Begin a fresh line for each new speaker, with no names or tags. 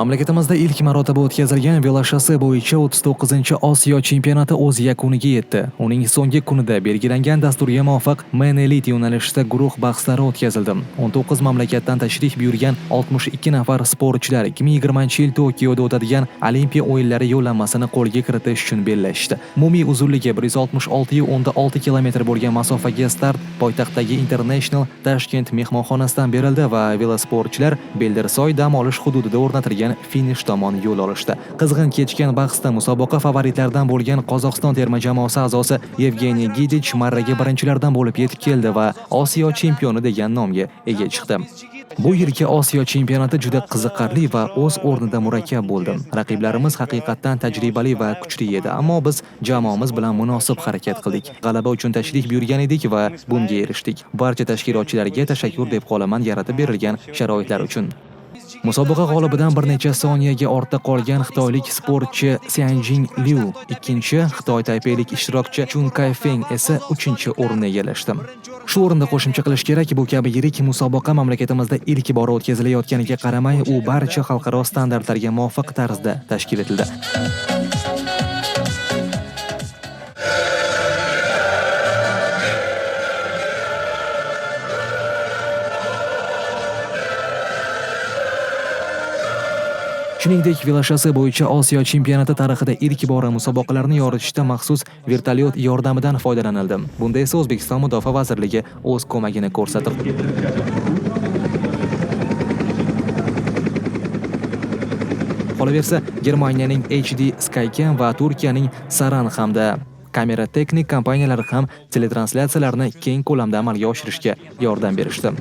Mamlakatimizda ilk marotaba o'tkazilgan veloshosсе bo'yicha 39-Osiyo chempionati o'z yakuniga yetdi. Uning so'nggi kunida belgilangan dasturga muvofiq Men Elite yo'nalishida guruh bahslari o'tkazildi. 19 mamlakatdan tashrif buyurgan 62 nafar sportchilar 2020-yil Tokioda o'tadigan Olimpiya o'yinlari yo'llanmasini qo'lga kiritish uchun bellashdi. Umumiy uzunligi 166,6 km bo'lgan masofaga start poytaxtdagi International Tashkent mehmonxonasidan berildi va velosportchilar Beldirsoy dam olish hududida o'rnatilgan finish tomon yo'l olishdi. Qizg'in kechgan bahsda musobaqa favoritlaridan bo'lgan Qozog'iston terma jamoasi a'zosi Yevgeniy Gidich marraga birinchilardan bo'lib yetib keldi va Osiyo chempioni degan nomga ega chiqdi. Bu yilgi Osiyo chempionati juda qiziqarli va o'z o'rnida murakkab bo'ldi. Raqiblarimiz haqiqatan tajribali va kuchli edi, ammo biz jamoamiz bilan munosib harakat qildik. G'alaba uchun tashrif buyurgan edik va bunga erishdik. Barcha tashkilotchilarga tashakkur deb qolaman yaratib berilgan sharoitlar uchun. Musobaqa g'olibidan bir necha soniyaga ortda qolgan xitoylik sportchi Xianjing Liu ikkinchi, Xitoy taypeylik ishtirokchi Chun Kaifeng esa 3-o'rinni egallashdi. Shu o'rinda qo'shimcha qilish kerak, bu kabi yirik musobaqa mamlakatimizda ilk bora o'tkazilayotganiga qaramay, u barcha xalqaro standartlarga muvofiq tarzda tashkil etildi. Shuningdek, veloshosсе bo'yicha Osiyo chempionati tarixida ilk bora musobaqalarni yoritishda maxsus vertolyot yordamidan foydalanildi. Bunda esa O'zbekiston Mudofaa vazirligi o'z ko'magini ko'rsatib qolaversa, Germaniyaning HD Skycam va Turkiyaning Saran hamda kamera texnik kompaniyalari ham teletranslyatsiyalarni keng ko'lamda amalga oshirishga yordam berishdi.